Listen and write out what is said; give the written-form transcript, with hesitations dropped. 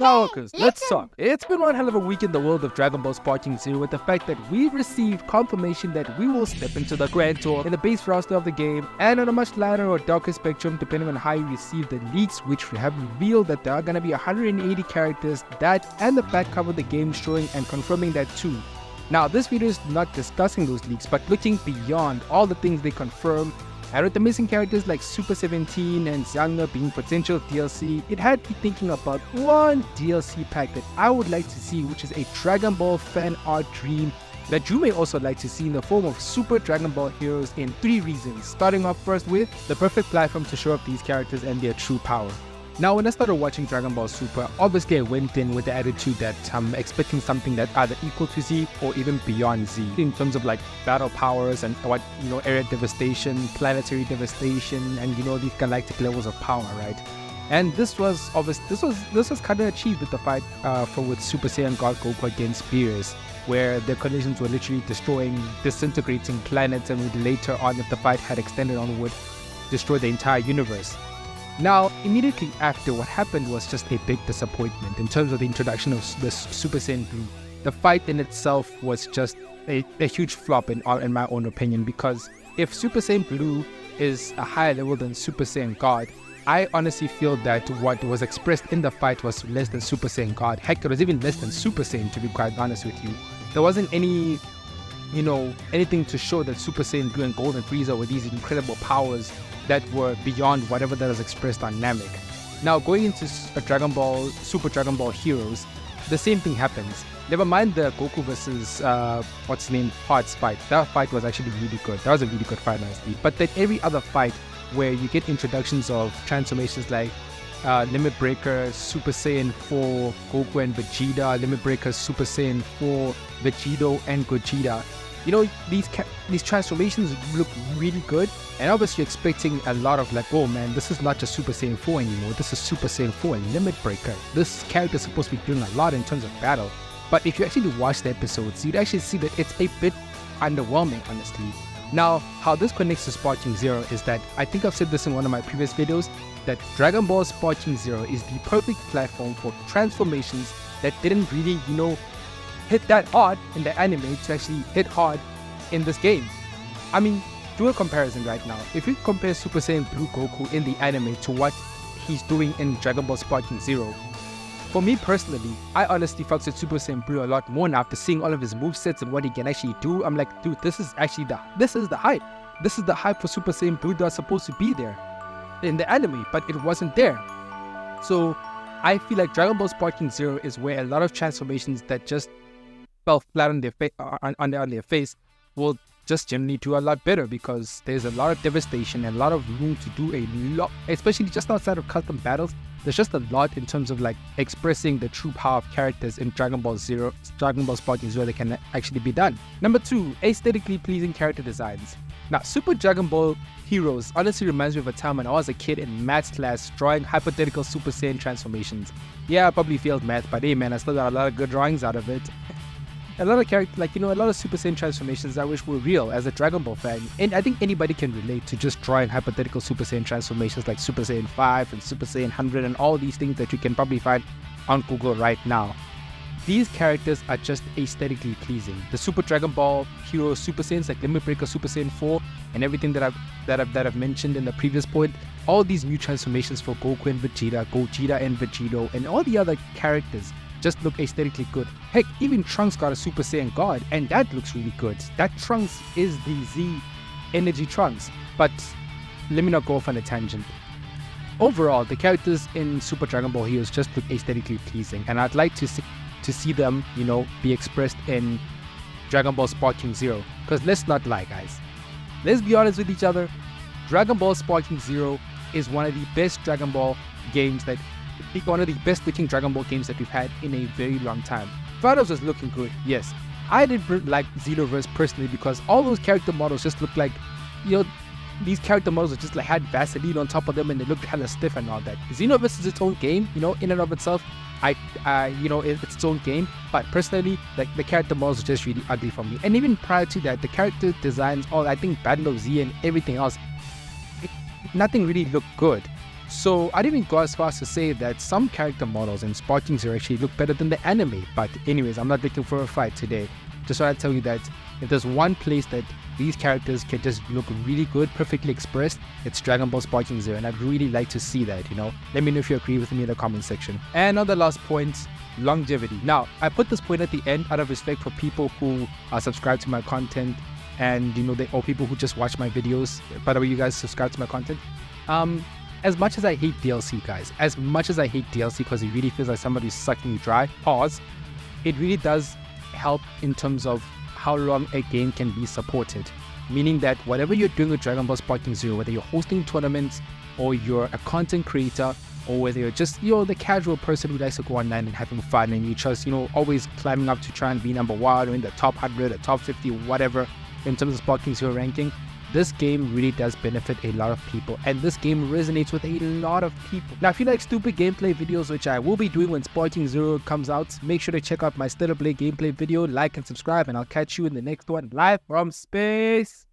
Now, August, let's talk. It's been one hell of a week in the world of Dragon Ball Sparking Zero with the fact that we've received confirmation that we will step into the Grand Tour in the base roster of the game, and on a much lighter or darker spectrum depending on how you receive the leaks, which have revealed that there are going to be 180 characters, that and the back cover of the game showing and confirming that too. Now, this video is not discussing those leaks, but looking beyond all the things they confirm. And with the missing characters like Super 17 and Xiang'e being potential DLC, it had me thinking about one DLC pack that I would like to see, which is a Dragon Ball fan art dream that you may also like to see in the form of Super Dragon Ball Heroes in 3 reasons. Starting off first with the perfect platform to show off these characters and their true power. Now, when I started watching Dragon Ball Super, obviously I went in with the attitude that I'm expecting something that either equal to Z or even beyond Z in terms of like battle powers and what, area devastation, planetary devastation, and these galactic levels of power, right? And this was obvious. This was kind of achieved with the fight with Super Saiyan God Goku against Beerus, where their collisions were literally destroying, disintegrating planets, and would later on, if the fight had extended onward, destroy the entire universe. Now, immediately after, what happened was just a big disappointment in terms of the introduction of the Super Saiyan Blue. The fight in itself was just a huge flop in my own opinion, because if Super Saiyan Blue is a higher level than Super Saiyan God, I honestly feel that what was expressed in the fight was less than Super Saiyan God. Heck, it was even less than Super Saiyan, to be quite honest with you. There wasn't any, anything to show that Super Saiyan Blue and Golden Frieza were these incredible powers that were beyond whatever that was expressed on Namek. Now, going into Super Dragon Ball Heroes, the same thing happens. Never mind the Goku versus Hearts fight. That fight was actually really good. That was a really good fight, honestly. But then every other fight where you get introductions of transformations like Limit Breaker, Super Saiyan 4, Goku and Vegeta, Limit Breaker, Super Saiyan 4, Vegito and Gogeta. These transformations look really good, and obviously you're expecting a lot of like, oh man, this is not just Super Saiyan 4 anymore, this is Super Saiyan 4 and Limit Breaker. This character is supposed to be doing a lot in terms of battle. But if you actually watch the episodes, you'd actually see that it's a bit underwhelming, honestly. Now, how this connects to Sparking Zero is that, I think I've said this in one of my previous videos, that Dragon Ball Sparking Zero is the perfect platform for transformations that didn't really, hit that hard in the anime to actually hit hard in this game. I mean, do a comparison right now. If you compare Super Saiyan Blue Goku in the anime to what he's doing in Dragon Ball Sparking Zero, for me personally, I honestly fucks with Super Saiyan Blue a lot more now after seeing all of his movesets and what he can actually do. I'm like, dude, this is the hype. This is the hype for Super Saiyan Blue that's supposed to be there in the anime, but it wasn't there. So I feel like Dragon Ball Sparking Zero is where a lot of transformations that just fell flat on their face will just generally do a lot better, because there's a lot of devastation and a lot of room to do a lot, especially just outside of custom battles. There's just a lot in terms of like expressing the true power of characters in Dragon Ball Sparking Zero that can actually be done. Number 2, aesthetically pleasing character designs. Now, Super Dragon Ball Heroes honestly reminds me of a time when I was a kid in maths class drawing hypothetical Super Saiyan transformations. Yeah, I probably failed math, but hey man, I still got a lot of good drawings out of it. A lot of a lot of Super Saiyan transformations I wish were real as a Dragon Ball fan, and I think anybody can relate to just drawing hypothetical Super Saiyan transformations like Super Saiyan 5 and Super Saiyan 100 and all these things that you can probably find on Google right now. These characters are just aesthetically pleasing. The Super Dragon Ball Hero Super Saiyans like Limit Breaker, Super Saiyan 4, and everything that I've mentioned in the previous point, all these new transformations for Goku and Vegeta, Gogeta and Vegito, and all the other characters just look aesthetically good. Heck, even Trunks got a Super Saiyan God, and that looks really good. That Trunks is the Z Energy Trunks. But let me not go off on a tangent. Overall, the characters in Super Dragon Ball Heroes just look aesthetically pleasing, and I'd like to see them, be expressed in Dragon Ball Sparking Zero. Because let's not lie, guys. Let's be honest with each other. Dragon Ball Sparking Zero is one of the best Dragon Ball games one of the best looking Dragon Ball games that we've had in a very long time. Photos was looking good, yes. I didn't like Xenoverse personally because all those character models just looked like, these character models just like had Vaseline on top of them and they looked hella stiff and all that. Xenoverse is its own game, in and of itself. It's its own game, but personally, like the character models are just really ugly for me. And even prior to that, the character designs, I think Battle of Z and everything else, nothing really looked good. So I'd even go as far as to say that some character models in Sparking Zero actually look better than the anime. But anyways, I'm not looking for a fight today. Just want to tell you that if there's one place that these characters can just look really good, perfectly expressed, it's Dragon Ball Sparking Zero, and I'd really like to see that, you know. Let me know if you agree with me in the comment section. And on the last point, longevity. Now, I put this point at the end out of respect for people who are subscribed to my content, and you know, or people who just watch my videos. By the way, you guys subscribe to my content. As much as I hate DLC, guys, as much as I hate DLC because it really feels like somebody's sucking dry, pause, it really does help in terms of how long a game can be supported. Meaning that whatever you're doing with Dragon Ball Sparking Zero, whether you're hosting tournaments or you're a content creator, or whether you're just, you know, the casual person who likes to go online and having fun and you just, you know, always climbing up to try and be number 1 or in the top 100 or top 50, whatever, in terms of Sparking Zero ranking, this game really does benefit a lot of people, and this game resonates with a lot of people. Now, if you like stupid gameplay videos, which I will be doing when Sparking Zero comes out, make sure to check out my Stellar Blade gameplay video, like and subscribe, and I'll catch you in the next one live from space.